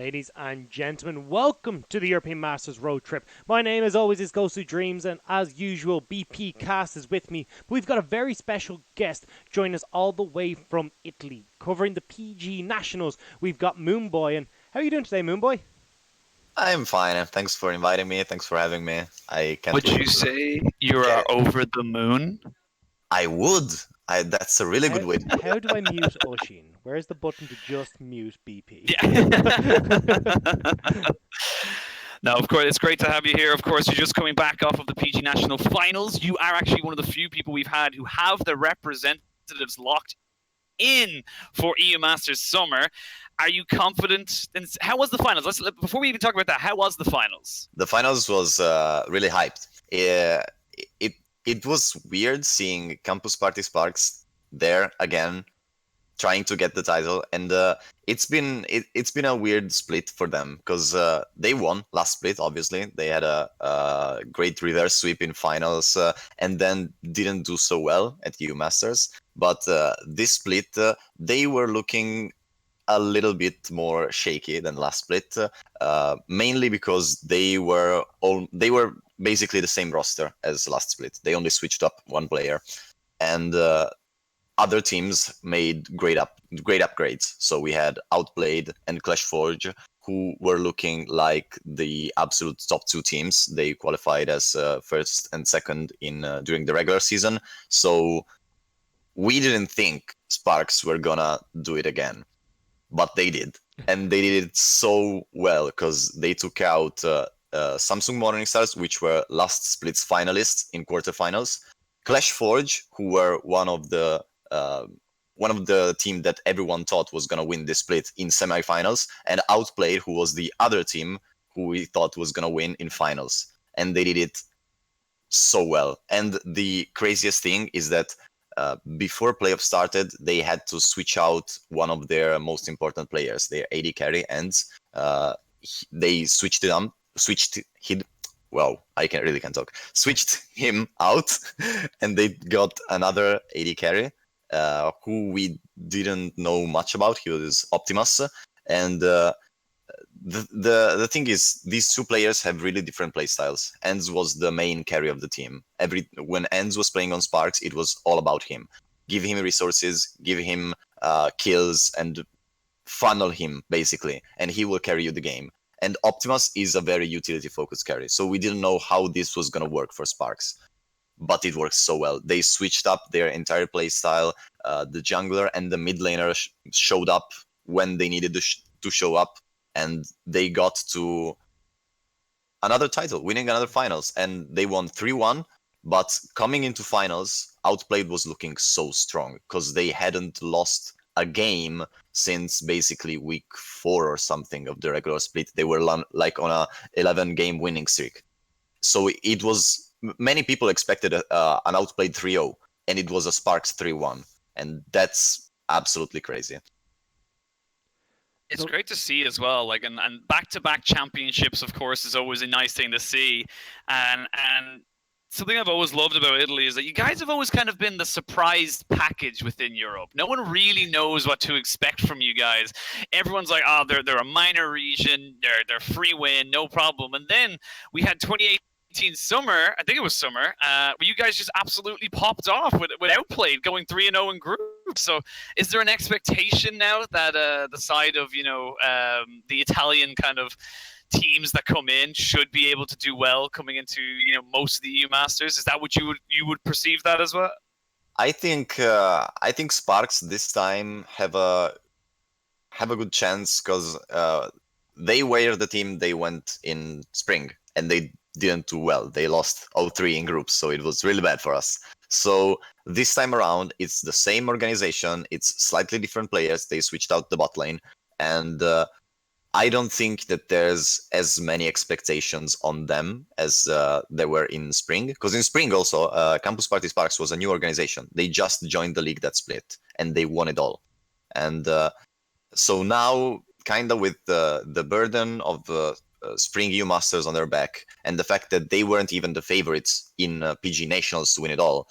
Ladies and gentlemen, welcome to the European Masters Road Trip. My name, as always, is Ghost Who Dreams, and as usual, BP Cast is with me. But we've got a very special guest joining us all the way from Italy, covering the PG Nationals. We've got Moonboi, and how are you doing today, Moonboi? I'm fine. Thanks for inviting me. Thanks for having me. I can't Would wait. you say you Yeah, are over the moon? I would. That's a really How, good way to put how do I mute Oshin? Where's the button to just mute BP? Yeah. No, of course, it's great to have you here. Of course, you're just coming back off of the PG National Finals. You are actually one of the few people we've had who have their representatives locked in for EU Masters Summer. Are you confident? How was the finals? Before we even talk about that, how was the finals? The finals was really hyped. It it was weird seeing Campus Party Sparks there again, trying to get the title, and it's been a weird split for them because they won last split. Obviously, they had a great reverse sweep in finals, and then didn't do so well at EU Masters. But this split, they were looking a little bit more shaky than last split, mainly because they were basically the same roster as last split. They only switched up one player, and other teams made great upgrades. So we had Outplayed and Clash Forge, who were looking like the absolute top two teams. They qualified as first and second in during the regular season. So we didn't think Sparks were gonna do it again, but they did, and they did it so well because they took out Samsung Morning Stars, which were last split's finalists in quarterfinals. Clash Forge, who were one of the team that everyone thought was gonna win this split in semifinals, and Outplayed, who was the other team who we thought was gonna win in finals, and they did it so well. And the craziest thing is that before playoffs started, they had to switch out one of their most important players, their AD carry, and they switched him. Well, I can't talk. Switched him out, and they got another AD carry, who we didn't know much about. He was Optimus, and the thing is, these two players have really different playstyles. Enz was the main carry of the team. When Enz was playing on Sparks, it was all about him. Give him resources, give him kills, and funnel him basically, and he will carry you the game. And Optimus is a very utility-focused carry, so we didn't know how this was gonna work for Sparks, but it works so well. They switched up their entire playstyle. The jungler and the mid laner showed up when they needed to show up, and they got to another title, winning another finals, and they won 3-1. But coming into finals, Outplayed was looking so strong because they hadn't lost a game since basically week 4 or something of the regular split. They were like on a 11-game winning streak. So it was, many people expected an Outplayed 3-0, and it was a Sparks 3-1, and that's absolutely crazy. It's great to see as well, like and back-to-back championships, of course, is always a nice thing to see, and something I've always loved about Italy is that you guys have always kind of been the surprise package within Europe. No one really knows what to expect from you guys. Everyone's like, oh, they're a minor region, they're free win, no problem. And then we had 2018 summer, I think it was summer, where you guys just absolutely popped off with Outplayed, going 3-0 in groups. So is there an expectation now that the side of, the Italian kind of teams that come in should be able to do well coming into most of the EU Masters? Is that what you would perceive that as well? I think Sparks this time have a good chance because they were the team they went in spring, and they didn't do well. They lost 0-3 in groups, so it was really bad for us. So this time around, it's the same organization. It's slightly different players. They switched out the bot lane, and I don't think that there's as many expectations on them as there were in spring. Because in spring also, Campus Party Sparks was a new organization. They just joined the league that split, and they won it all. And so now, kind of with the burden of spring EU Masters on their back, and the fact that they weren't even the favorites in PG Nationals to win it all,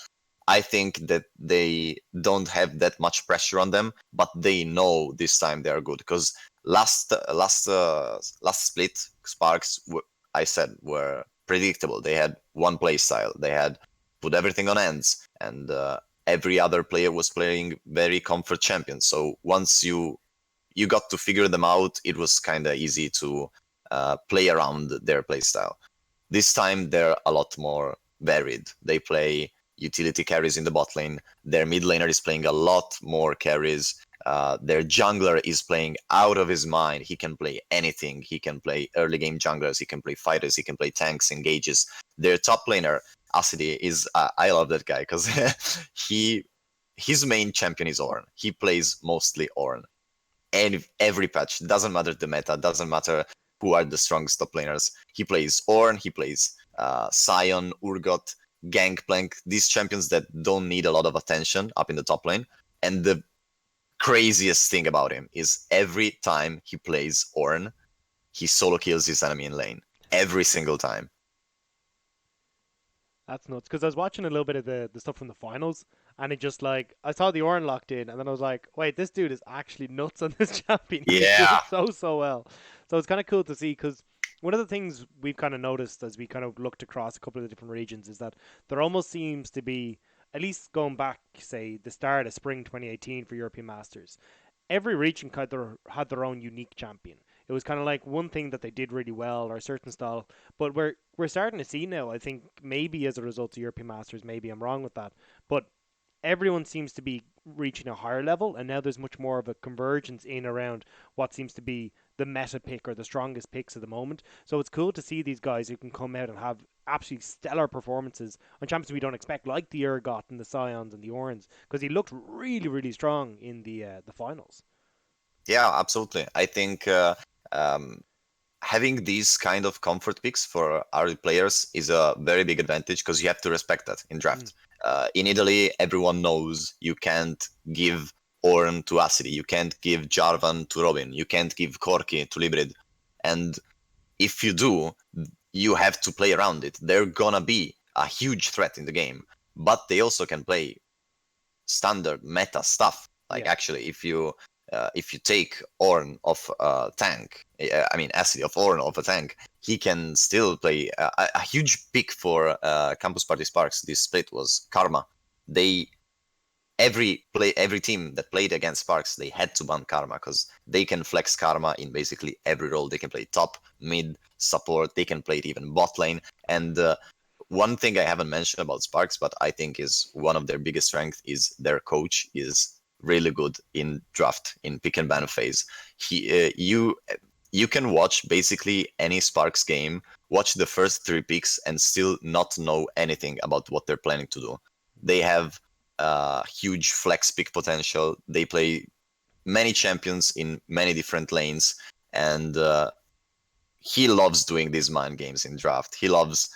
I think that they don't have that much pressure on them, but they know this time they are good. Because Last split, Sparks, I said, were predictable. They had one play style. They had put everything on ends, and every other player was playing very comfort champions. So once you got to figure them out, it was kind of easy to play around their play style. This time they're a lot more varied. They play utility carries in the bot lane. Their mid laner is playing a lot more carries. Their jungler is playing out of his mind. He can play anything. He can play early game junglers. He can play fighters. He can play tanks, engages. Their top laner, Acidi, is I love that guy because his main champion is Ornn. He plays mostly Ornn. And every patch, doesn't matter the meta, doesn't matter who are the strongest top laners. He plays Ornn, he plays Sion, Urgot, Gangplank, these champions that don't need a lot of attention up in the top lane. And the craziest thing about him is every time he plays Ornn, he solo kills his enemy in lane. Every single time. That's nuts. Because I was watching a little bit of the stuff from the finals, and it just like I saw the Oran locked in, and then I was like, wait, this dude is actually nuts on this champion. He's Yeah. doing so well. So it's kind of cool to see because one of the things we've kind of noticed as we kind of looked across a couple of the different regions is that there almost seems to be, at least going back, say the start of spring 2018 for European Masters, every region had their own unique champion. It was kind of like one thing that they did really well or a certain style, but we're starting to see now. I think maybe as a result of European Masters, maybe I'm wrong with that, but everyone seems to be reaching a higher level, and now there's much more of a convergence in around what seems to be the meta pick or the strongest picks at the moment. So it's cool to see these guys who can come out and have absolutely stellar performances on champions we don't expect, like the Urgot and the Scions and the Orns, because he looked really, really strong in the finals. Yeah, absolutely. I think um, having these kind of comfort picks for our players is a very big advantage because you have to respect that in draft. In Italy, everyone knows you can't give Ornn to Acidi, you can't give Jarvan to Robin, you can't give Corki to Librid. And if you do, you have to play around it. They're gonna be a huge threat in the game, but they also can play standard meta stuff. Like Yeah. actually, if you take Ornn off a tank, I mean Acid of Ornn off a tank, he can still play a huge pick for Campus Party Sparks. This split was Karma. They every team that played against Sparks, they had to ban Karma because they can flex Karma in basically every role. They can play top, mid, support. They can play it even bot lane. And one thing I haven't mentioned about Sparks, but I think is one of their biggest strengths, is their coach is really good in draft, in pick and ban phase. You can watch basically any Sparks game, watch the first 3 picks, and still not know anything about what they're planning to do. They have huge flex pick potential. They play many champions in many different lanes, and he loves doing these mind games in draft. He loves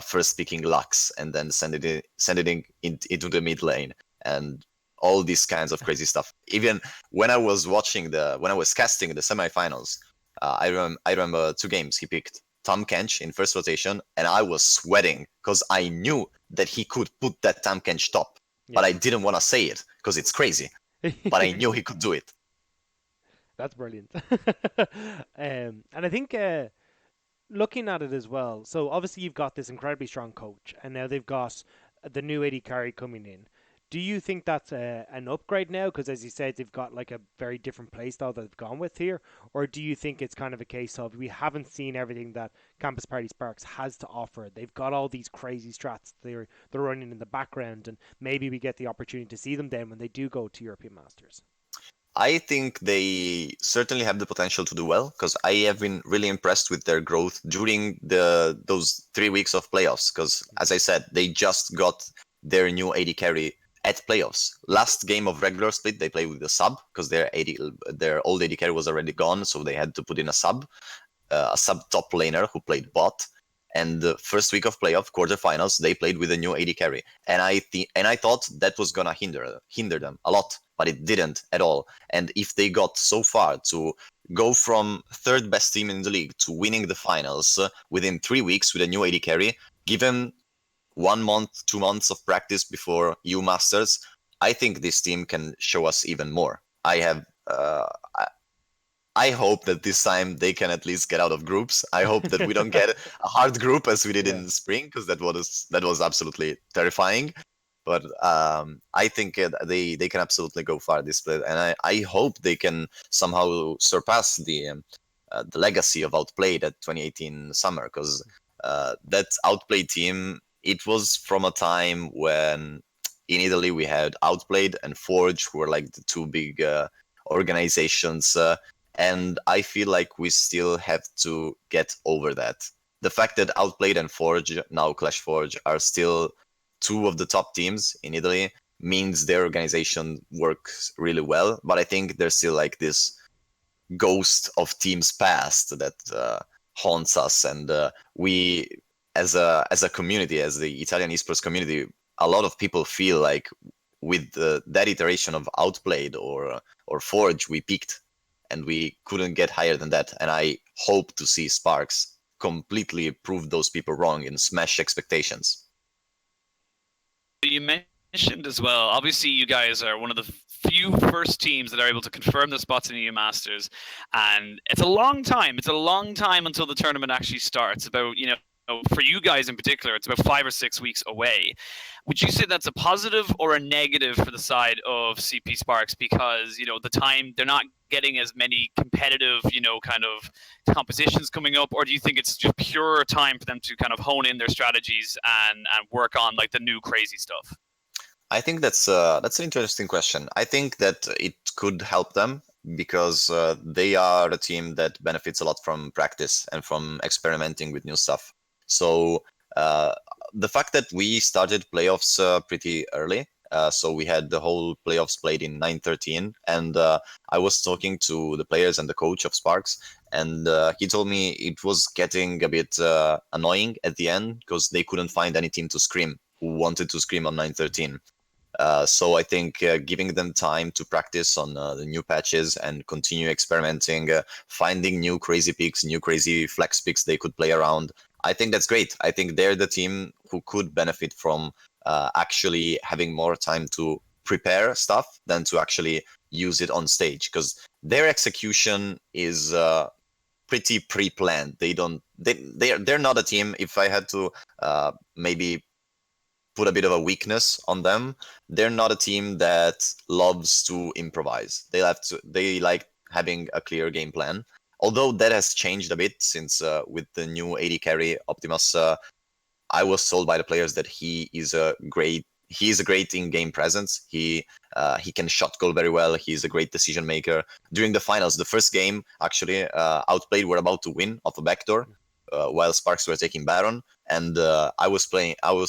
first picking Lux and then sending it into the mid lane and all these kinds of crazy stuff. Even when I was casting the semifinals, I remember 2 games he picked Tom Kench in first rotation, and I was sweating because I knew that he could put that Tom Kench top, but I didn't want to say it because it's crazy. But I knew he could do it. That's brilliant. And I think looking at it as well, so obviously you've got this incredibly strong coach, and now they've got the new 80 carry coming in. Do you think that's an upgrade now? Because as you said, they've got like a very different playstyle that they've gone with here. Or do you think it's kind of a case of we haven't seen everything that Campus Party Sparks has to offer? They've got all these crazy strats they're running in the background, and maybe we get the opportunity to see them then when they do go to European Masters. I think they certainly have the potential to do well because I have been really impressed with their growth during those 3 weeks of playoffs. Because as I said, they just got their new AD carry at playoffs. Last game of regular split, they played with the sub because their old AD carry was already gone, so they had to put in a sub top laner who played bot. And the first week of playoff quarterfinals, they played with a new AD carry, and I thought that was gonna hinder them a lot, but it didn't at all. And if they got so far to go from third best team in the league to winning the finals within 3 weeks with a new AD carry, given 1 month, 2 months of practice before EU Masters, I think this team can show us even more. I have I hope that this time they can at least get out of groups. I hope that we don't get a hard group as we did Yeah. in spring, because that was absolutely terrifying. But I think they can absolutely go far this split, and I hope they can somehow surpass the legacy of Outplayed at 2018 summer, because that Outplayed team, it was from a time when in Italy we had Outplayed and Forge, who were like the two big organizations, and I feel like we still have to get over that. The fact that Outplayed and Forge, now Clash Forge, are still two of the top teams in Italy means their organization works really well, but I think there's still like this ghost of teams past that haunts us, and we as a community, as the Italian esports community, a lot of people feel like with that iteration of Outplayed or Forge, we peaked and we couldn't get higher than that. And I hope to see Sparks completely prove those people wrong and smash expectations. You mentioned as well, obviously you guys are one of the few first teams that are able to confirm the spots in the EU Masters, and it's a long time. It's a long time until the tournament actually starts. About, for you guys in particular, it's about 5 or 6 weeks away. Would you say that's a positive or a negative for the side of CP Sparks? Because, the time they're not getting as many competitive, kind of competitions coming up, or do you think it's just pure time for them to kind of hone in their strategies and work on like the new crazy stuff? I think that's an interesting question. I think that it could help them because they are a team that benefits a lot from practice and from experimenting with new stuff. So the fact that we started playoffs pretty early, so we had the whole playoffs played in 9/13, and I was talking to the players and the coach of Sparks, and he told me it was getting a bit annoying at the end because they couldn't find any team to scrim who wanted to scrim on 9/13. So I think giving them time to practice on the new patches and continue experimenting, finding new crazy picks, new crazy flex picks they could play around, I think that's great. I think they're the team who could benefit from actually having more time to prepare stuff than to actually use it on stage, because their execution is pretty pre-planned. They're not a team. If I had to maybe put a bit of a weakness on them, they're not a team that loves to improvise. They like having a clear game plan. Although that has changed a bit since with the new AD carry Optimus, I was told by the players that he is a great in-game presence. He can shot goal very well. He's a great decision maker. During the finals, the first game actually, Outplayed were about to win off a backdoor, while Sparks were taking Baron, and I was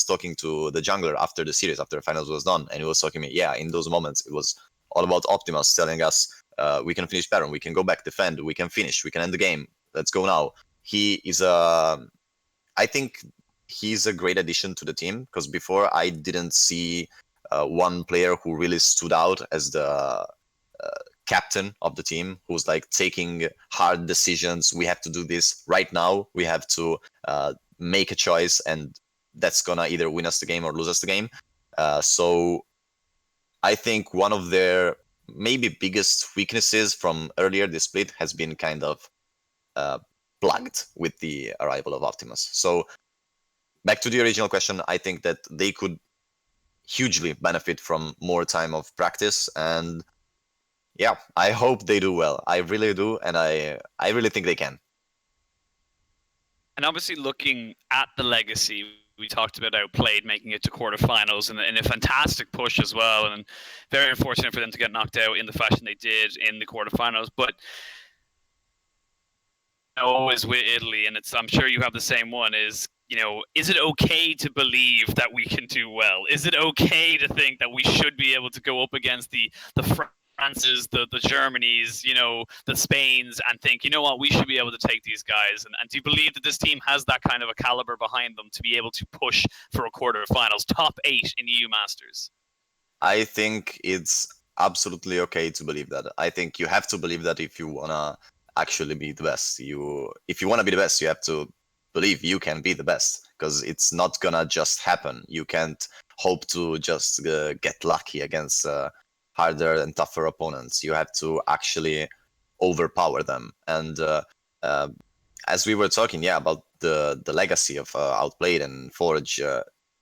talking to the jungler after the series, after the finals was done, and he was talking to me. Yeah, in those moments, it was all about Optimus telling us, we can finish Baron, we can go back, defend, we can finish, we can end the game. Let's go now. He is I think he's a great addition to the team, because before I didn't see one player who really stood out as the captain of the team, who's like taking hard decisions. We have to do this right now. We have to make a choice, and that's gonna either win us the game or lose us the game. So I think one of their maybe biggest weaknesses from earlier this split has been kind of plugged with the arrival of Optimus. So back to the original question, I think that they could hugely benefit from more time of practice, and yeah, I hope they do well. I really do, and I really think they can. And obviously, looking at the legacy, we talked about Outplayed making it to quarterfinals and a fantastic push as well, and very unfortunate for them to get knocked out in the fashion they did in the quarterfinals. But always with Italy, and I'm sure you have the same one, is it okay to believe that we can do well? Is it okay to think that we should be able to go up against the France's, the Germany's, the Spain's, and think, what, we should be able to take these guys? And do you believe that this team has that kind of a caliber behind them to be able to push for a quarterfinals, top 8 in EU Masters? I think it's absolutely okay to believe that. I think you have to believe that if you wanna actually be the best. If you wanna be the best, you have to believe you can be the best, because it's not gonna just happen. You can't hope to just get lucky against harder and tougher opponents. You have to actually overpower them. And uh, as we were talking, yeah, about the legacy of Outplayed and Forge,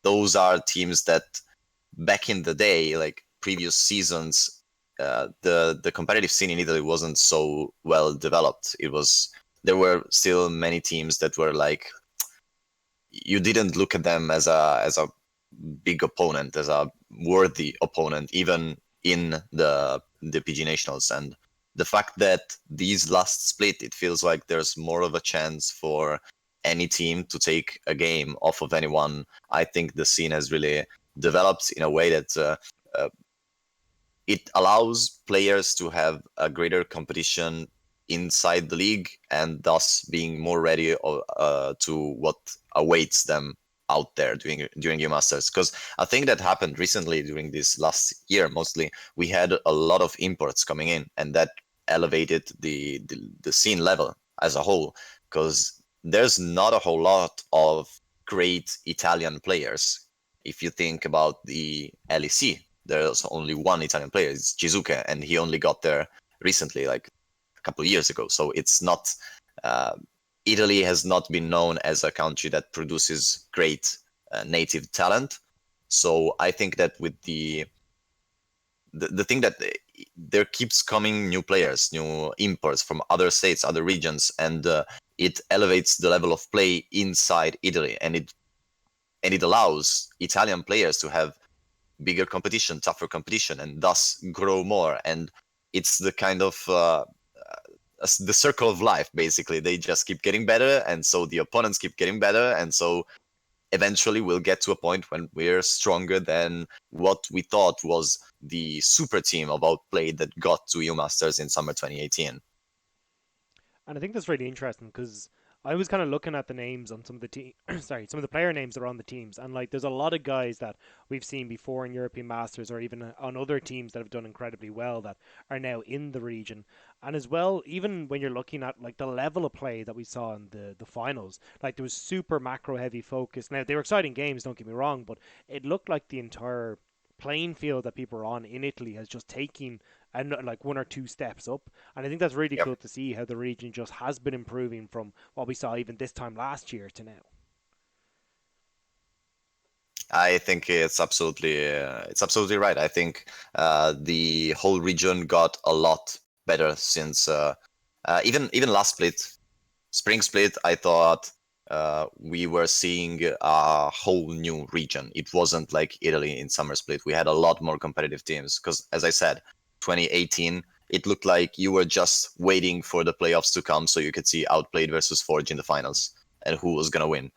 those are teams that back in the day, like previous seasons, the competitive scene in Italy wasn't so well developed. There were still many teams that were like, you didn't look at them as a big opponent, as a worthy opponent, even in the PG Nationals. And the fact that these last split, it feels like there's more of a chance for any team to take a game off of anyone. I think the scene has really developed in a way that uh, it allows players to have a greater competition inside the league, and thus being more ready to what awaits them out there during EU Masters. Because a thing that happened recently during this last year, mostly, we had a lot of imports coming in, and that elevated the scene level as a whole. Because there's not a whole lot of great Italian players. If you think about the LEC, there's only one Italian player, it's Shizuke, and he only got there recently, like a couple of years ago. So it's not Italy has not been known as a country that produces great native talent. So I think that with the thing that there keeps coming new players, new imports from other states, other regions, and it elevates the level of play inside Italy, and it allows Italian players to have bigger competition, tougher competition, and thus grow more. And it's the kind of the circle of life, basically. They just keep getting better, and so the opponents keep getting better, and so eventually we'll get to a point when we're stronger than what we thought was the super team of Outplayed that got to EU Masters in summer 2018. And I think that's really interesting because I was kind of looking at the names on some of the team, sorry, some of the player names that are on the teams, and like there's a lot of guys that we've seen before in European Masters or even on other teams that have done incredibly well that are now in the region. And as well, even when you're looking at like the level of play that we saw in the finals, like there was super macro heavy focus. Now they were exciting games, don't get me wrong, but it looked like the entire playing field that people are on in Italy has just taken and like one or two steps up. And I think that's really Yep. cool to see how the region just has been improving from what we saw even this time last year to now. I think it's absolutely right. I think the whole region got a lot better since even last spring split. I thought we were seeing a whole new region. It wasn't like Italy in summer split. We had a lot more competitive teams because, as I said, 2018, it looked like you were just waiting for the playoffs to come so you could see Outplayed versus Forge in the finals and who was gonna win.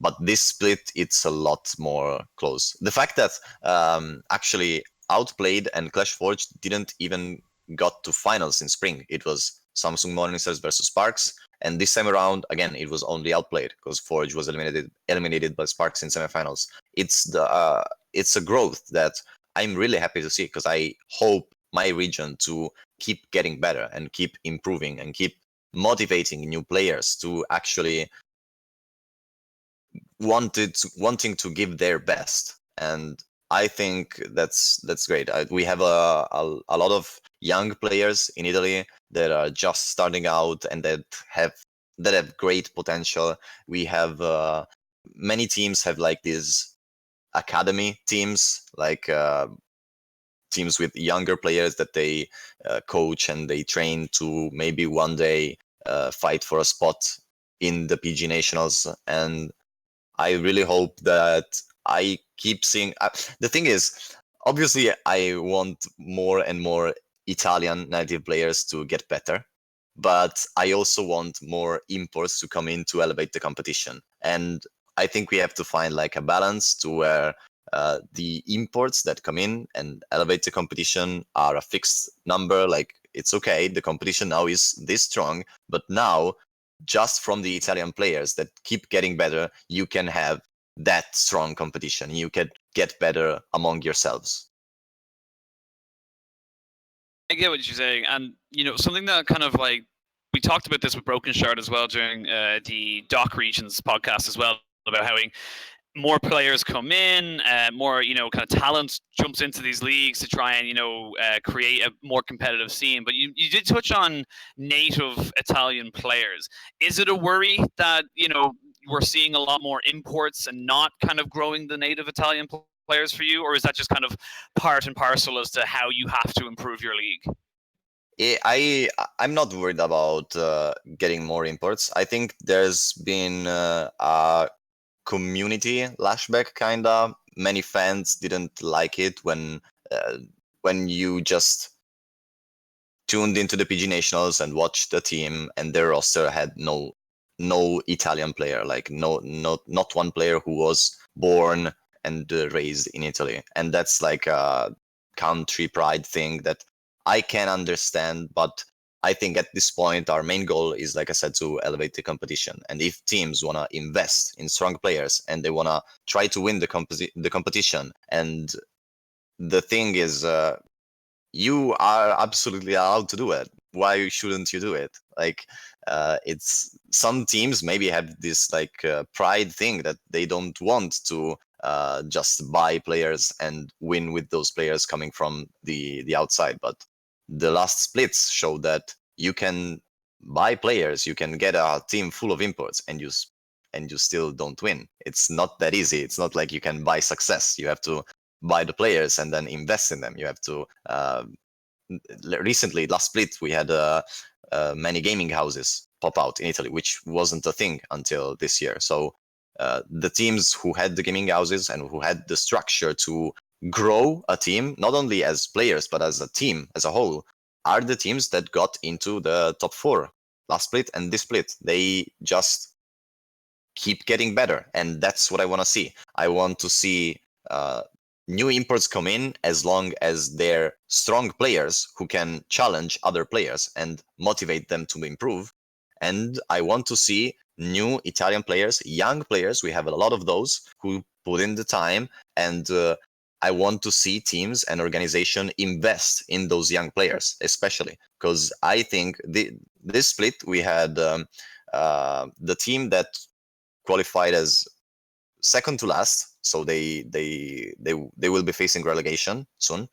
But this split, it's a lot more close. The fact that actually Outplayed and Clash Forge didn't even got to finals in spring. It was Samsung Morningstars versus Sparks, and this time around, again, it was only Outplayed because Forge was eliminated by Sparks in semifinals. It's a growth that I'm really happy to see because I hope my region to keep getting better and keep improving and keep motivating new players to actually wanting to give their best. And I think that's great. We have a lot of young players in Italy that are just starting out and that have great potential. We have many teams have like these academy teams, like teams with younger players that they coach and they train to maybe one day fight for a spot in the PG Nationals. And I really hope that I keep seeing. The thing is, obviously, I want more and more Italian native players to get better, but I also want more imports to come in to elevate the competition. And I think we have to find like a balance to where the imports that come in and elevate the competition are a fixed number. Like, it's okay, the competition now is this strong, but now just from the Italian players that keep getting better, you can have that strong competition. You can get better among yourselves. I get what you're saying, and something that kind of like we talked about this with Broken Shard as well during the Doc Regions podcast as well, about how more players come in, more kind of talent jumps into these leagues to try and create a more competitive scene. But you did touch on native Italian players. Is it a worry that we're seeing a lot more imports and not kind of growing the native Italian players for you, or is that just kind of part and parcel as to how you have to improve your league? I'm not worried about getting more imports. I think there's been a community lashback, kinda. Many fans didn't like it when you just tuned into the PG Nationals and watched the team, and their roster had no Italian player, like not one player who was born and raised in Italy, and that's like a country pride thing that I can understand, but I think at this point our main goal is, like I said, to elevate the competition. And if teams want to invest in strong players and they want to try to win the competition, and the thing is, you are absolutely allowed to do it. Why shouldn't you do it? Like, it's some teams maybe have this like pride thing that they don't want to just buy players and win with those players coming from the outside, but the last splits show that you can buy players, you can get a team full of imports, and you still don't win. It's not that easy. It's not like you can buy success. You have to buy the players and then invest in them. You have to. Recently, last split, we had many gaming houses pop out in Italy, which wasn't a thing until this year. So the teams who had the gaming houses and who had the structure to grow a team, not only as players, but as a team as a whole, are the teams that got into the top 4 last split and this split. They just keep getting better, and that's what I want to see. I want to see new imports come in as long as they're strong players who can challenge other players and motivate them to improve. And I want to see new Italian players, young players. We have a lot of those who put in the time, and I want to see teams and organization invest in those young players, especially because I think this split we had the team that qualified as second to last, so they will be facing relegation soon.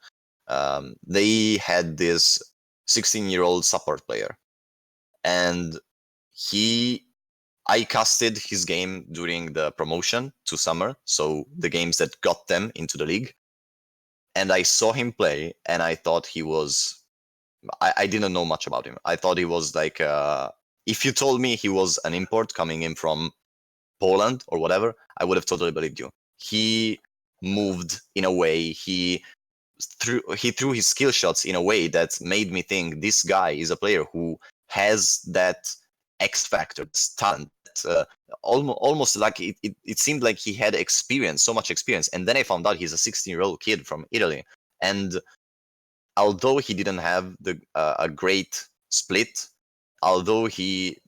They had this 16-year-old support player, and I casted his game during the promotion to summer, so the games that got them into the league. And I saw him play, and I thought he was. I didn't know much about him. I thought he was like. If you told me he was an import coming in from Poland or whatever, I would have totally believed you. He moved in a way. He threw his skill shots in a way that made me think this guy is a player who has that X factor, this talent. Almost like it seemed like he had experience, so much experience. And then I found out he's a 16-year-old kid from Italy. And although he didn't have a great split, although he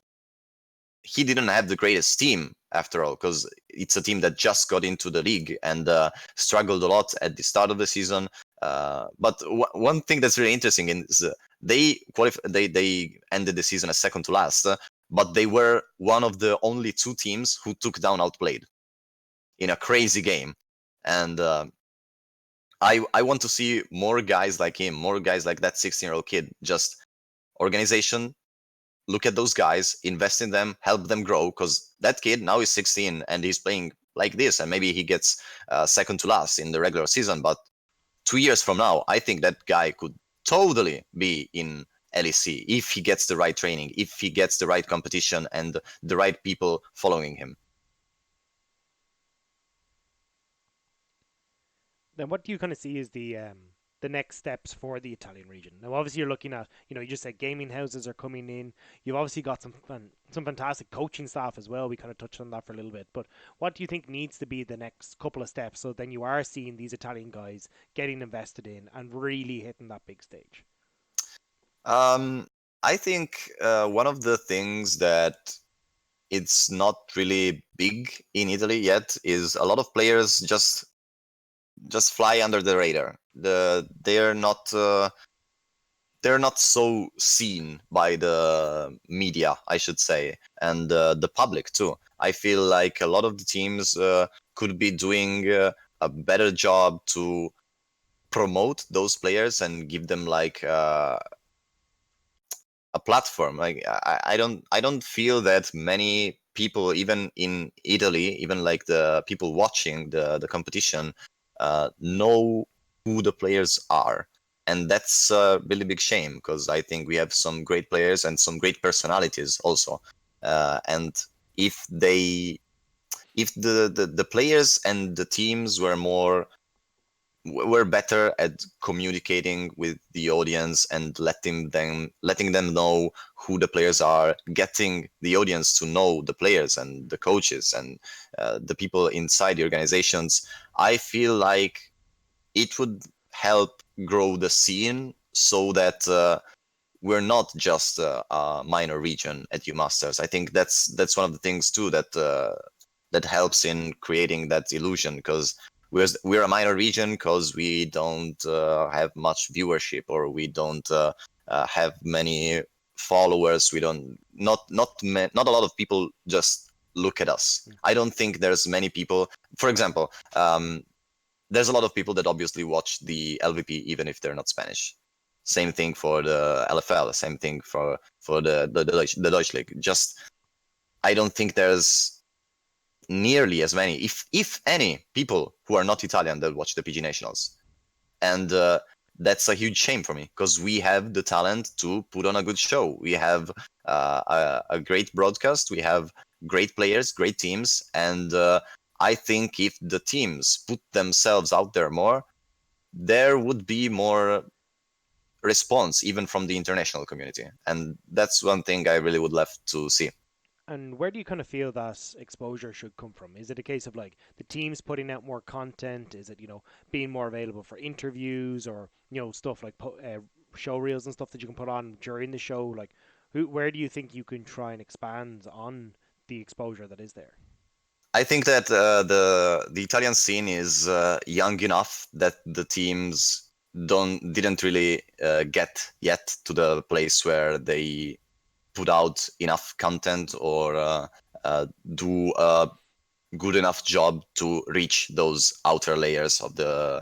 didn't have the greatest team after all, because it's a team that just got into the league and struggled a lot at the start of the season. But one thing that's really interesting is they ended the season as second to last, but they were one of the only 2 teams who took down Outplayed in a crazy game. And I want to see more guys like him, more guys like that 16-year-old kid. Just organization, look at those guys, invest in them, help them grow, because that kid now is 16 and he's playing like this, and maybe he gets second to last in the regular season. But 2 years from now, I think that guy could totally be in LEC if he gets the right training, if he gets the right competition and the right people following him. Then what do you kind of see is the next steps for the Italian region? Now, obviously, you're looking at, you just said gaming houses are coming in. You've obviously got some fantastic coaching staff as well. We kind of touched on that for a little bit. But what do you think needs to be the next couple of steps so then you are seeing these Italian guys getting invested in and really hitting that big stage? I think one of the things that it's not really big in Italy yet is a lot of players just fly under the radar. They're not so seen by the media, I should say, and the public too. I feel like a lot of the teams could be doing a better job to promote those players and give them like a platform. Like I don't feel that many people, even in Italy, even like the people watching the competition, know who the players are, and that's a really big shame because I think we have some great players and some great personalities also. And if they, if the players and the teams were better at communicating with the audience and letting them know who the players are, getting the audience to know the players and the coaches and the people inside the organizations, I feel like it would help grow the scene so that we're not just a minor region at U Masters. I think that's one of the things too that helps in creating that illusion, because we're a minor region because we don't have much viewership, or we don't have many followers. We don't not a lot of people just look at us. I don't think there's many people. For example, there's a lot of people that obviously watch the LVP even if they're not Spanish. Same thing for the LFL. Same thing for the Deutsche League. Just I don't think there's nearly as many, if any, people who are not Italian that watch the PG Nationals, and that's a huge shame for me because we have the talent to put on a good show. We have a great broadcast. We have great players, great teams, and I think if the teams put themselves out there more, there would be more response even from the international community, and that's one thing I really would love to see. And where do you kind of feel that exposure should come from? Is it a case of like the teams putting out more content? Is it, you know, being more available for interviews, or, you know, stuff like show reels and stuff that you can put on during the show? Like, where do you think you can try and expand on the exposure that is there? I think that the Italian scene is young enough that the teams didn't really get yet to the place where they put out enough content or do a good enough job to reach those outer layers of the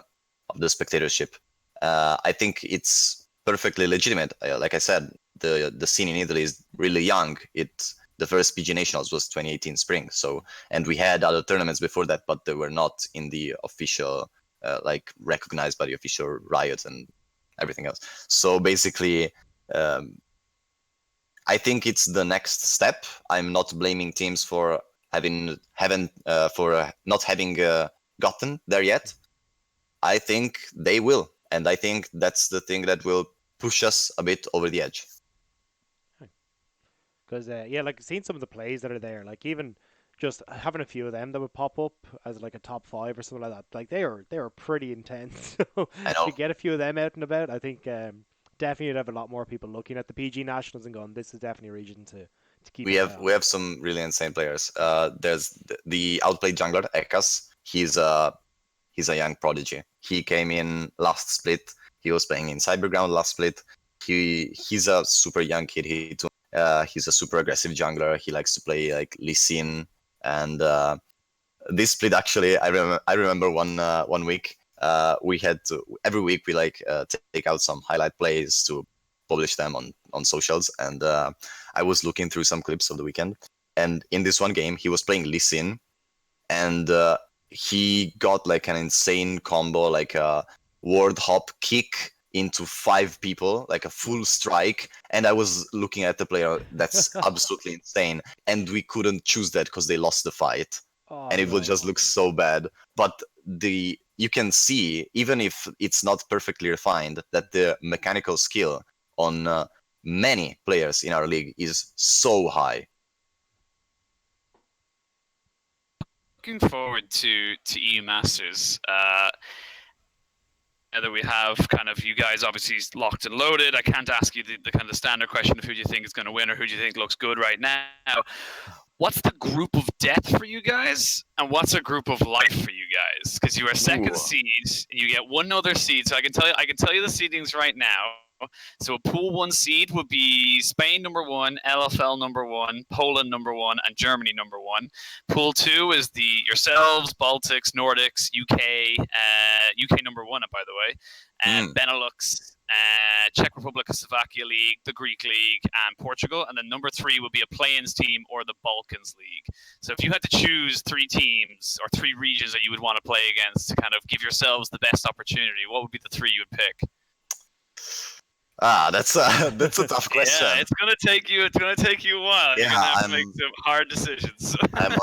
spectatorship. I think it's perfectly legitimate. Like I said, the scene in Italy is really young. The first PG Nationals was 2018 spring. So, and we had other tournaments before that, but they were not in the official, like recognized by the official Riot and everything else. So basically, I think it's the next step. I'm not blaming teams for not having gotten there yet. I think they will, and I think that's the thing that will push us a bit over the edge. Because yeah, like seeing some of the plays that are there, like even just having a few of them that would pop up as like a top 5 or something like that, like they are pretty intense. So I know to get a few of them out and about, I think definitely you'd have a lot more people looking at the PG Nationals and going, this is definitely a region to keep we an have eye we on. have some really insane players. There's the outplayed jungler Ekas. He's a young prodigy. He came in last split. He was playing in Cyberground last split. He's a super young kid. He's a super aggressive jungler. He likes to play like Lee Sin. And this split actually, I remember one week we had to, every week we like take out some highlight plays to publish them on socials. And I was looking through some clips of the weekend. And in this one game, he was playing Lee Sin, and he got like an insane combo, like a ward hop kick into 5 people, like a full strike. And I was looking at the player, that's absolutely insane. And we couldn't choose that because they lost the fight. Oh And it would just no. look so bad. But you can see, even if it's not perfectly refined, that the mechanical skill on many players in our league is so high. Looking forward to EU Masters. That we have kind of you guys obviously locked and loaded. I can't ask you the kind of standard question of who do you think is going to win or who do you think looks good right now. What's the group of death for you guys, and what's a group of life for you guys? Because you are second Ooh. seed, and you get one other seed. So I can tell you the seedings right now. So a Pool 1 seed would be Spain number 1, LFL number 1, Poland number 1, and Germany number 1. Pool 2 is the yourselves, Baltics, Nordics, UK number 1, by the way, and Benelux, Czech Republic, Slovakia League, the Greek League, and Portugal. And then number 3 would be a play-ins team or the Balkans League. So if you had to choose 3 teams or 3 regions that you would want to play against to kind of give yourselves the best opportunity, what would be the 3 you would pick? That's a tough question. Yeah, it's gonna take you a while. Yeah, You're gonna have to make some hard decisions. I'm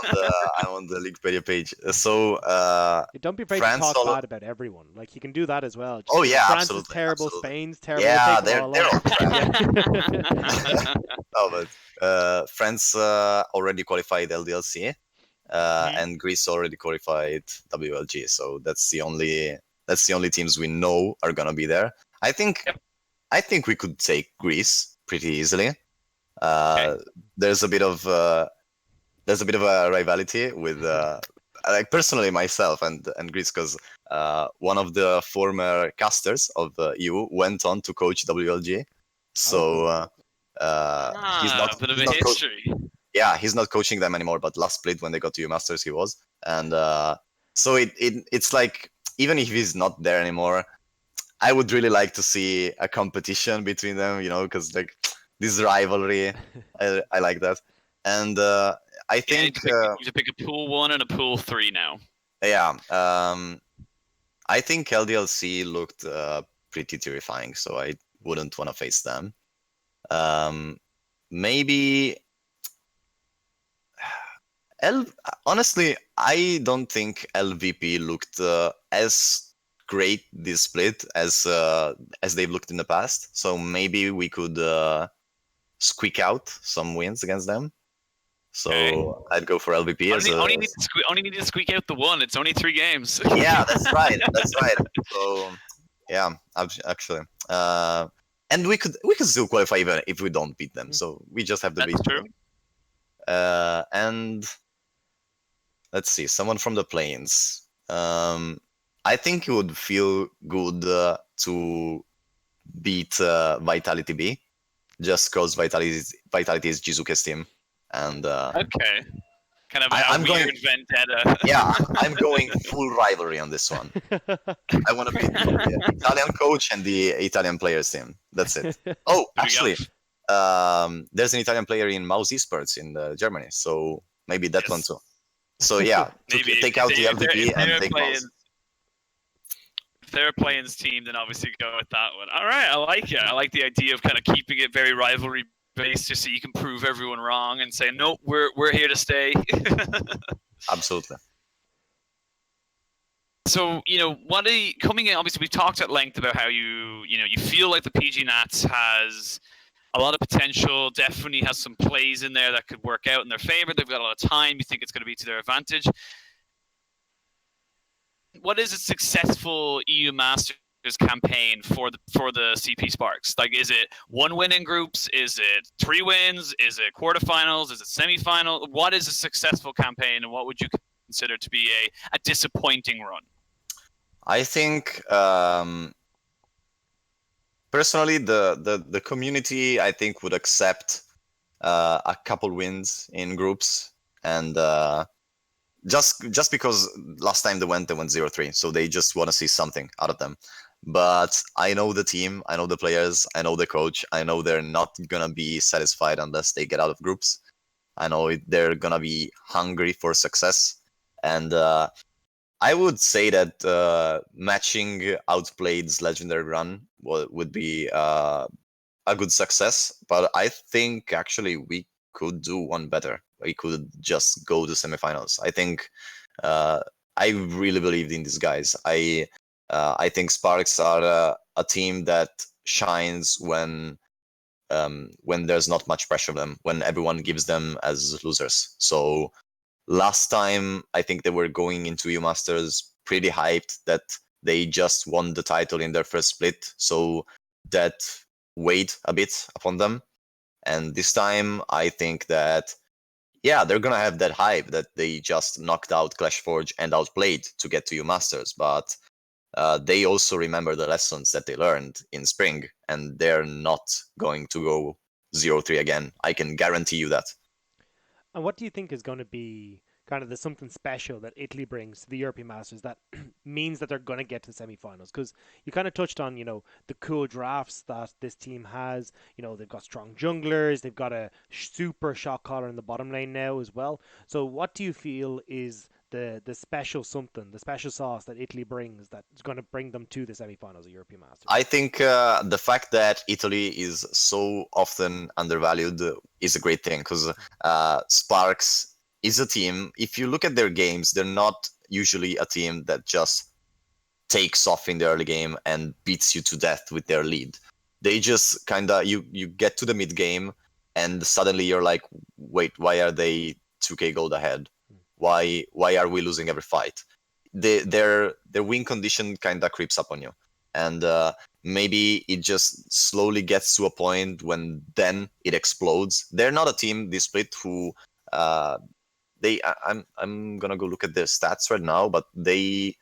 on the Wikipedia page. So don't be afraid France to talk bad about everyone. Like you can do that as well. Just oh yeah, France absolutely, is terrible. absolutely. Spain's terrible. Yeah, they're all crap. No, but France already qualified LDLC, and Greece already qualified WLG. So that's the only teams we know are gonna be there. I think we could take Greece pretty easily. There's a bit of a rivalry with like personally myself and Greece, because one of the former casters of EU went on to coach WLG. So he's not a bit of a history. He's not coaching them anymore, but last split when they got to EU Masters he was. And so it's like, even if he's not there anymore, I would really like to see a competition between them, because like this rivalry, I like that. And I think you have to pick a Pool 1 and a Pool 3 now. Yeah, I think LDLC looked pretty terrifying, so I wouldn't want to face them. Maybe honestly, I don't think LVP looked as great this split as they've looked in the past. So maybe we could squeak out some wins against them. So I'd go for LVP. Only need to squeak out the 1. It's only 3 games. Yeah, that's right. So yeah, actually, and we could still qualify even if we don't beat them. So we just have to beat them. And let's see, someone from the plains. I think it would feel good to beat Vitality B, just because Vitality is Jizuke's team, and okay, kind of a weird vendetta. Yeah, I'm going full rivalry on this one. I want to beat the Italian coach and the Italian players team. That's it. Oh, actually, there's an Italian player in Mouse Esports in Germany, so maybe that one too. So yeah, maybe take out the LVP and take Mouse. If they're playing this team, then obviously go with that one. All right, I like it. I like the idea of kind of keeping it very rivalry based, just so you can prove everyone wrong and say, no, we're here to stay. Absolutely. So, coming in, obviously, we've talked at length about how you feel like the PG Nats has a lot of potential, definitely has some plays in there that could work out in their favor. They've got a lot of time. You think it's going to be to their advantage. What is a successful EU Masters campaign for the CP Sparks? Like, is it 1 win in groups? Is it 3 wins? Is it quarterfinals? Is it semifinal? What is a successful campaign, and what would you consider to be a disappointing run? I think personally, the community, I think, would accept a couple wins in groups, and just because last time they went 0-3, so they just want to see something out of them. But I know the team, I know the players, I know the coach. I know they're not gonna be satisfied unless they get out of groups. I know they're gonna be hungry for success, and I would say that matching Outplayed's legendary run would be a good success. But I think actually we could do one better. We could just go to semifinals. I think I really believed in these guys. I think Sparks are a team that shines when there's not much pressure on them, when everyone gives them as losers. So last time, I think they were going into EU Masters pretty hyped that they just won the title in their first split. So that weighed a bit upon them. And this time, I think that, yeah, they're going to have that hype that they just knocked out ClashForge and Outplayed to get to EU Masters. But they also remember the lessons that they learned in spring, and they're not going to go 0-3 again. I can guarantee you that. And what do you think is going to be kind of the something special that Italy brings to the European Masters that means that they're going to get to the semi-finals? Because you kind of touched on, the cool drafts that this team has. They've got strong junglers, they've got a super shot caller in the bottom lane now as well. So what do you feel is the special something, the special sauce that Italy brings that's going to bring them to the semi-finals of European Masters? I think the fact that Italy is so often undervalued is a great thing, because Sparks is a team. If you look at their games, they're not usually a team that just takes off in the early game and beats you to death with their lead. They just kind of, you get to the mid game and suddenly you're like, wait, why are they 2k gold ahead? Why are we losing every fight? Their win condition kind of creeps up on you, and maybe it just slowly gets to a point when then it explodes. They're not a team, this split, who I'm gonna go look at their stats right now, but they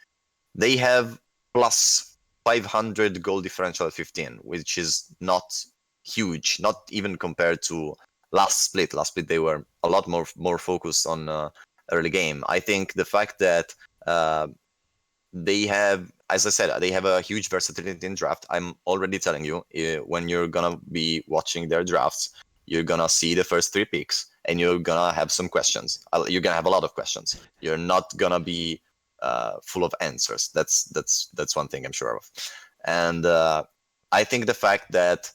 have plus 500 goal differential at 15, which is not huge, not even compared to last split. Last split they were a lot more focused on early game. I think the fact that they have, as I said, they have a huge versatility in draft. I'm already telling you, when you're gonna be watching their drafts, you're gonna see the first 3 picks and you're gonna have some questions. You're gonna have a lot of questions. You're not gonna be full of answers. That's one thing I'm sure of. And I think the fact that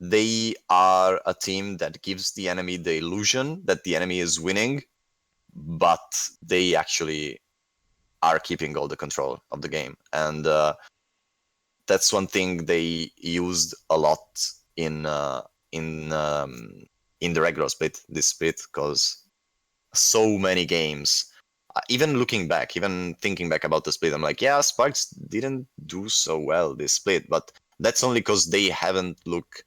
they are a team that gives the enemy the illusion that the enemy is winning, but they actually are keeping all the control of the game. And that's one thing they used a lot in the regular split, this split, because so many games, even looking back, even thinking back about the split, I'm like, yeah, Sparks didn't do so well this split, but that's only because they haven't looked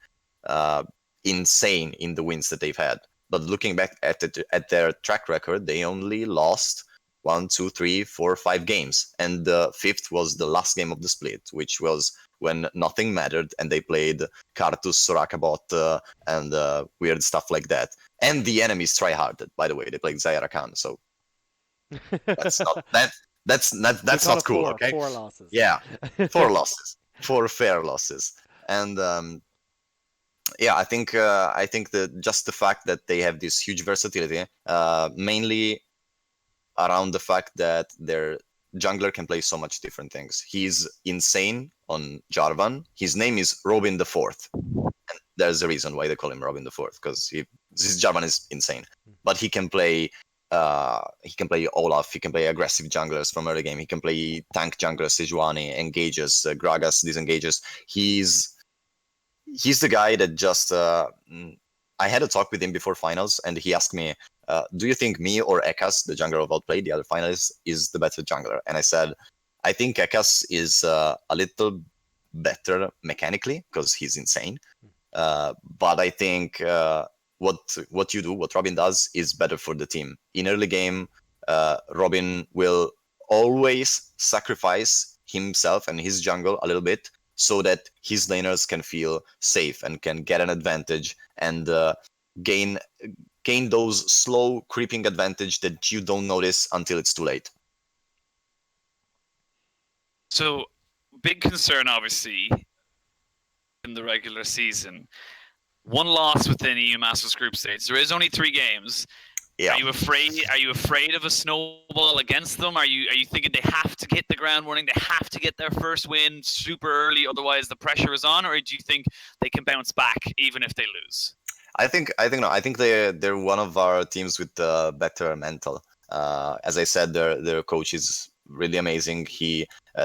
insane in the wins that they've had. But looking back at their track record, they only lost 1, 2, 3, 4, 5 games, and the 5th was the last game of the split, which was when nothing mattered, and they played Karthus, Sorakabot, and weird stuff like that. And the enemies tryharded, by the way. They played Zaira Khan, so that's not that's not cool. Okay, 4 losses. Yeah, 4 losses, 4 fair losses, and yeah, I think that just the fact that they have this huge versatility, mainly around the fact that their jungler can play so much different things. He's insane on Jarvan. His name is Robin the Fourth. And there's a reason why they call him Robin the Fourth, because this Jarvan is insane. But he can play Olaf. He can play aggressive junglers from early game. He can play tank junglers, Sejuani, engages, Gragas, disengages. He's the guy that just. I had a talk with him before finals, and he asked me, do you think me or Ekas, the jungler of Outplay, the other finalist, is the better jungler? And I said, I think Ekas is a little better mechanically, because he's insane. But I think what you do, what Robin does, is better for the team. In early game, Robin will always sacrifice himself and his jungle a little bit, so that his laners can feel safe and can get an advantage and gain those slow creeping advantage that you don't notice until it's too late. So, big concern, obviously, in the regular season. 1 loss within EU Masters group stage. There is only 3 games. Yeah. Are you afraid of a snowball against them? Are you thinking they have to hit the ground running? They have to get their first win super early, otherwise the pressure is on? Or do you think they can bounce back even if they lose? I think they're one of our teams with better mental. As I said, their coach is really amazing.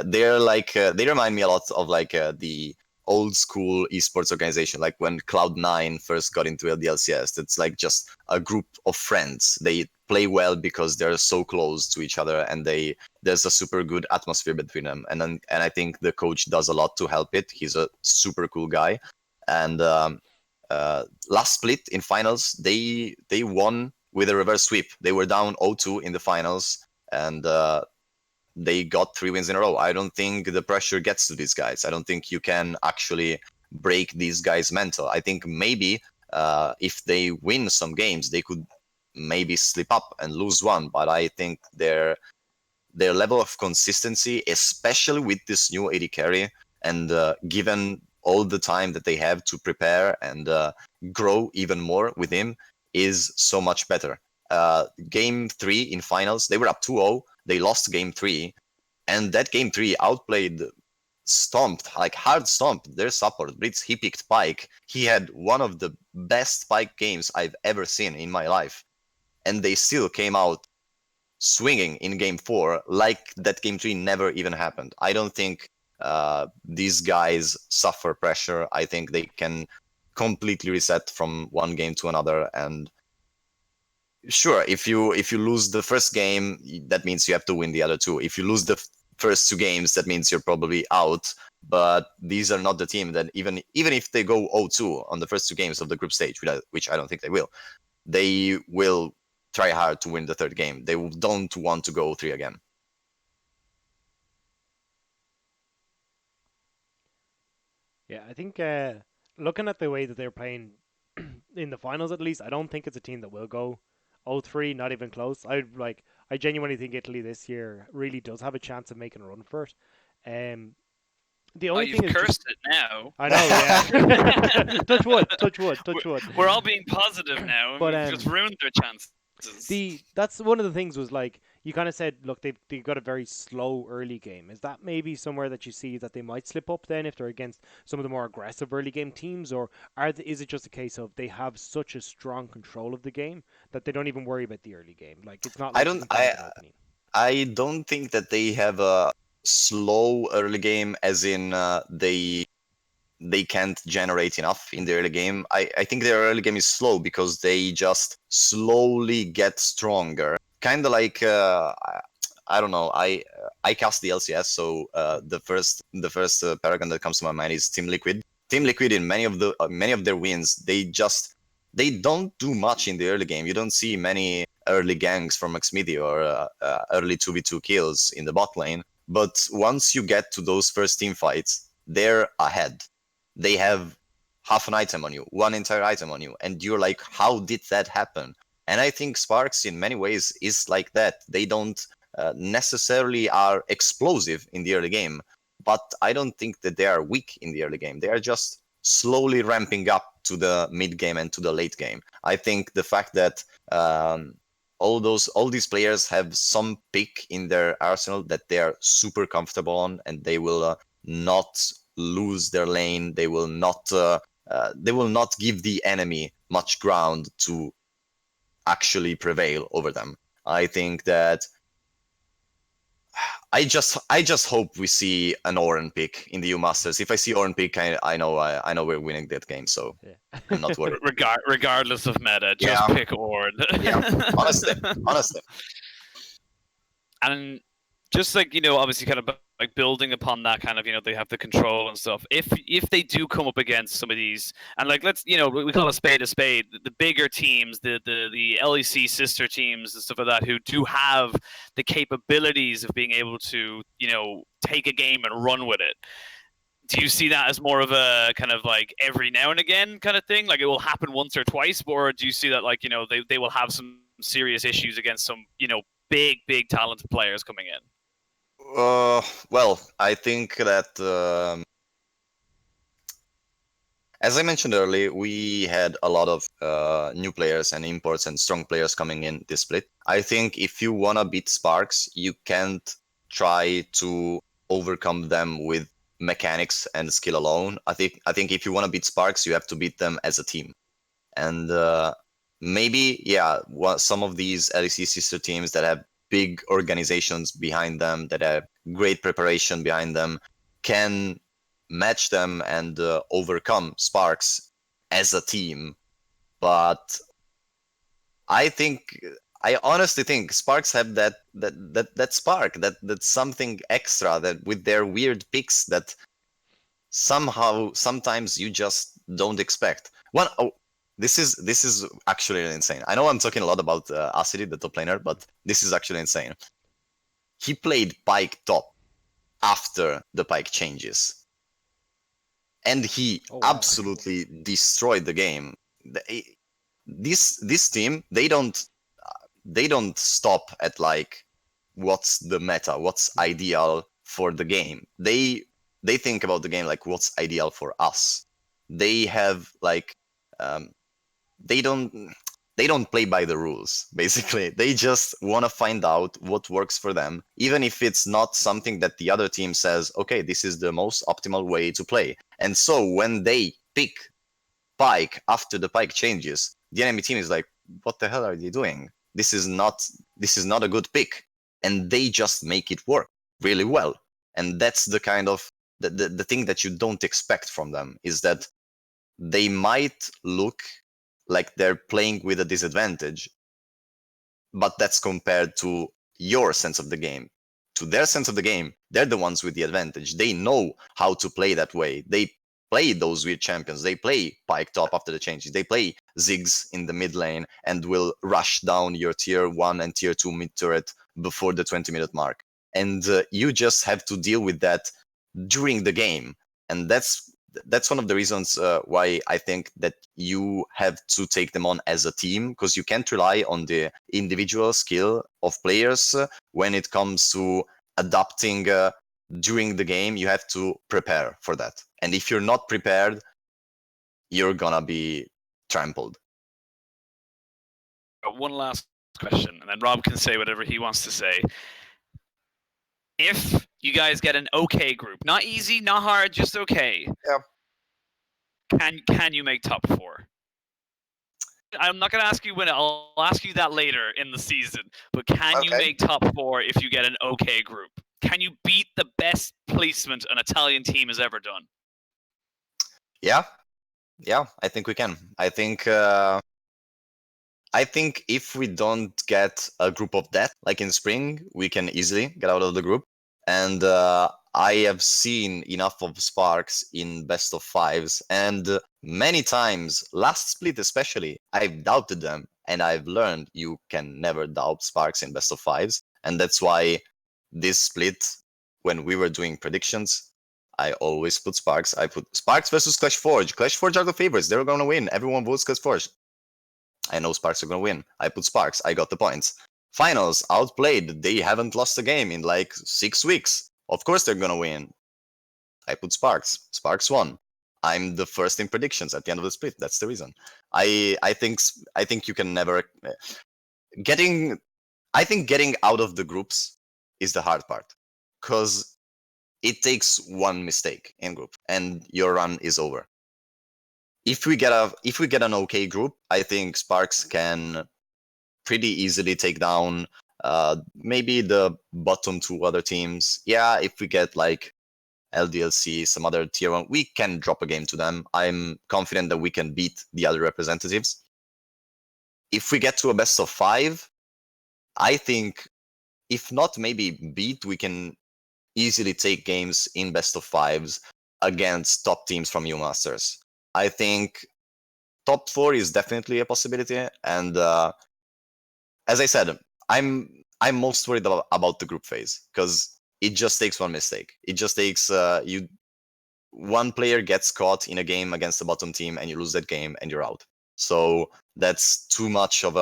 They're like they remind me a lot of like the old school esports organization, like when Cloud9 first got into LDLCS. It's like just a group of friends. They play well because they're so close to each other, and there's a super good atmosphere between them. And I think the coach does a lot to help it. He's a super cool guy. And last split in finals, they won with a reverse sweep. They were down 0-2 in the finals, and they got 3 wins in a row. I don't think the pressure gets to these guys. I don't think you can actually break these guys' mental. I think maybe if they win some games, they could maybe slip up and lose one. But I think their level of consistency, especially with this new AD carry, and given all the time that they have to prepare and grow even more with him, is so much better. Game 3 in finals, they were up 2-0. They lost game 3, and that game 3 outplayed, stomped, like hard stomped their support. Blitz, he picked Pike. He had one of the best Pike games I've ever seen in my life. And they still came out swinging in game 4 like that game 3 never even happened. I don't think these guys suffer pressure. I think they can completely reset from one game to another. And sure, if you lose the first game, that means you have to win the other 2. If you lose the first 2 games, that means you're probably out. But these are not the team that even if they go 0-2 on the first 2 games of the group stage, which I don't think they will try hard to win the third game. They don't want to go 3 again. Yeah, I think looking at the way that they're playing in the finals, at least, I don't think it's a team that will go 0-3, not even close. I genuinely think Italy this year really does have a chance of making a run for it. The Oh, only you've thing is cursed it now. I know, yeah. touch wood, touch wood, touch wood. We're all being positive now. But, We've just ruined their chances. That's one of the things was like you kind of said, look, they've got a very slow early game. Is that maybe somewhere that you see that they might slip up then if they're against some of the more aggressive early game teams, or is it just a case of they have such a strong control of the game that they don't even worry about the early game? Like it's not. Like I don't think that they have a slow early game, as in they can't generate enough in the early game. I think their early game is slow because they just slowly get stronger. Kind of like I don't know. I cast the LCS, so the first paragon that comes to my mind is Team Liquid. Team Liquid in many of their wins, they don't do much in the early game. You don't see many early ganks from Xmidi or early 2v2 kills in the bot lane. But once you get to those first team fights, they're ahead. They have half an item on you, one entire item on you, and you're like, how did that happen? And I think Sparks in many ways is like that. They don't necessarily are explosive in the early game, but I don't think that they are weak in the early game. They are just slowly ramping up to the mid game and to the late game. I think the fact that all these players have some pick in their arsenal that they are super comfortable on, and they will not lose their lane. They will not give the enemy much ground to actually prevail over them. I think that I just hope we see an Oren pick in the EU Masters. If I see Oren pick, I know we're winning that game, so yeah. I'm not worried. Regardless of meta, just pick Oren. Yeah, honestly. And just like, obviously kind of like building upon that kind of, they have the control and stuff. If they do come up against some of these, and like, let's, we call a spade, the bigger teams, the LEC sister teams and stuff like that, who do have the capabilities of being able to, take a game and run with it. Do you see that as more of a kind of like every now and again kind of thing? Like it will happen once or twice, or do you see that like, they will have some serious issues against some, big talented players coming in? Well, I think that as I mentioned earlier, we had a lot of new players and imports and strong players coming in this split. I think if you wanna beat Sparks, you can't try to overcome them with mechanics and skill alone. I think if you wanna beat Sparks, you have to beat them as a team. And maybe, some of these LEC sister teams that have big organizations behind them, that have great preparation behind them, can match them and overcome Sparks as a team. But I honestly think Sparks have that spark, that's something extra, that with their weird picks that sometimes you just don't expect. This is actually insane. I know I'm talking a lot about Acidi, the top laner, but this is actually insane. he played Pike top after the Pike changes. And he absolutely destroyed the game. This team, they don't stop at like what's the meta, what's ideal for the game. They think about the game like what's ideal for us. They have like they don't play by the rules, basically. They just want to find out what works for them, even if it's not something that the other team says, okay, this is the most optimal way to play. And so when they pick Pike after the Pike changes, the enemy team is like, what the hell are they doing? This is not a good pick. And they just make it work really well. And that's the kind of the thing that you don't expect from them, is that they might look like they're playing with a disadvantage, but that's compared to your sense of the game. To their sense of the game, they're the ones with the advantage. They know how to play that way. They play those weird champions. They play Pike top after the changes. They play Ziggs in the mid lane and will rush down your tier 1 and tier 2 mid turret before the 20-minute mark. And you just have to deal with that during the game. And that's one of the reasons why I think that you have to take them on as a team, because you can't rely on the individual skill of players when it comes to adapting during the game. You have to prepare for that. And if you're not prepared, you're gonna be trampled. One last question, and then Rob can say whatever he wants to say. If you guys get an okay group, not easy, not hard, just okay. Yeah. Can you make top 4? I'm not going to ask you when. I'll ask you that later in the season. But can you make top 4 if you get an okay group? Can you beat the best placement an Italian team has ever done? Yeah, I think we can. I think if we don't get a group of death, like in spring, we can easily get out of the group. And I have seen enough of Sparks in best of 5s, and many times, last split especially, I've doubted them, and I've learned you can never doubt Sparks in best of 5s. And that's why this split, when we were doing predictions, I always put Sparks. I put Sparks versus Clash Forge. Clash Forge are the favorites. They're going to win. Everyone votes Clash Forge. I know Sparks are going to win. I put Sparks. I got the points. Finals, outplayed. They haven't lost a game in like 6 weeks. Of course they're going to win. I put Sparks. Sparks won. I'm the first in predictions at the end of the split. That's the reason. I think you can never... Getting out of the groups is the hard part. Because it takes one mistake in group and your run is over. If we get an okay group, I think Sparks can pretty easily take down maybe the bottom 2 other teams. Yeah, if we get like LDLC, some other tier 1, we can drop a game to them. I'm confident that we can beat the other representatives. If we get to a best of 5, I think if not maybe beat, we can easily take games in best of 5s against top teams from EU Masters. I think top 4 is definitely a possibility, and as I said, I'm most worried about the group phase, because it just takes one mistake. It just takes one player gets caught in a game against the bottom team and you lose that game and you're out. So that's too much of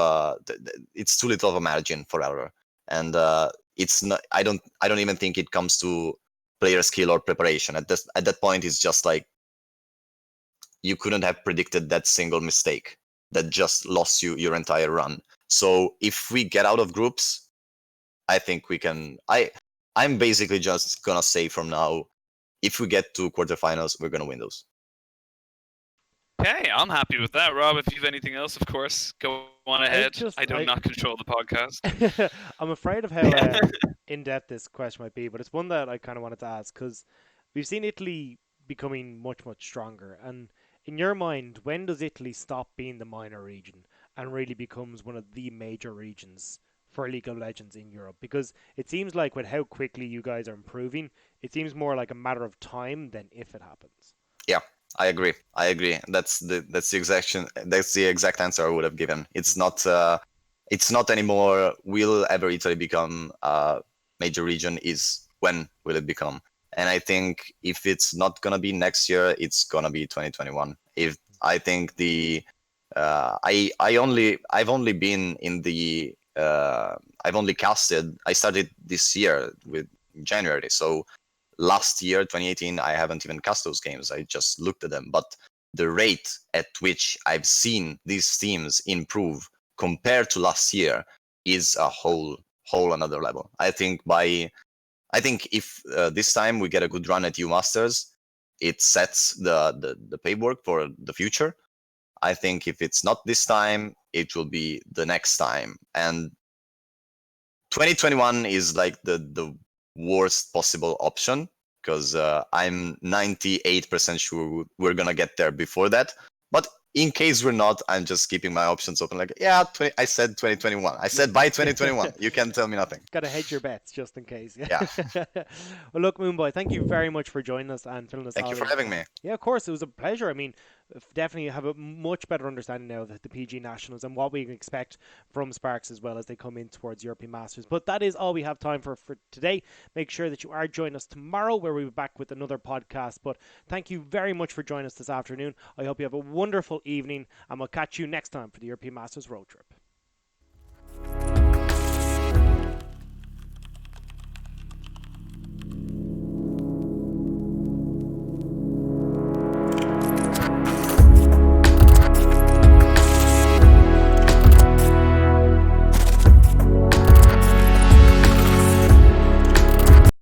it's too little of a margin for error. And it's not, I don't even think it comes to player skill or preparation. At that point, it's just like you couldn't have predicted that single mistake that just lost you your entire run. So if we get out of groups, I think we can. I'm basically just gonna say from now, if we get to quarterfinals, we're gonna win those. Okay, I'm happy with that. Rob, if you have anything else, of course, go on ahead. I do not control the podcast. I'm afraid of how in-depth this question might be, but it's one that I kind of wanted to ask, because we've seen Italy becoming much, much stronger. And in your mind, when does Italy stop being the minor region and really becomes one of the major regions for League of Legends in Europe? Because it seems like with how quickly you guys are improving, it seems more like a matter of time than if it happens. Yeah, I agree. That's the exact answer I would have given. It's not anymore will ever Italy become major region is when will it become. And I think if it's not gonna be next year, it's gonna be 2021. If I think I've only been in the I've only casted. I started this year with January, so last year 2018 I haven't even cast those games. I just looked at them, but the rate at which I've seen these teams improve compared to last year is a whole another level. I think if this time we get a good run at U Masters, it sets the paperwork for the future. I think if it's not this time, it will be the next time. And 2021 is like the worst possible option, because I'm 98% sure we're gonna get there before that. But in case we're not, I'm just keeping my options open. Like, yeah, I said 2021. I said by 2021. You can tell me nothing. Got to hedge your bets just in case. Yeah. Well, look, Moonboi, thank you very much for joining us and filling us. Thank you for having me. Yeah, of course, it was a pleasure. I mean, definitely have a much better understanding now of the PG Nationals and what we can expect from Sparks as well as they come in towards European Masters. But that is all we have time for today. Make sure that you are joining us tomorrow, where we'll be back with another podcast. But thank you very much for joining us this afternoon. I hope you have a wonderful evening, and we'll catch you next time for the European Masters Road Trip.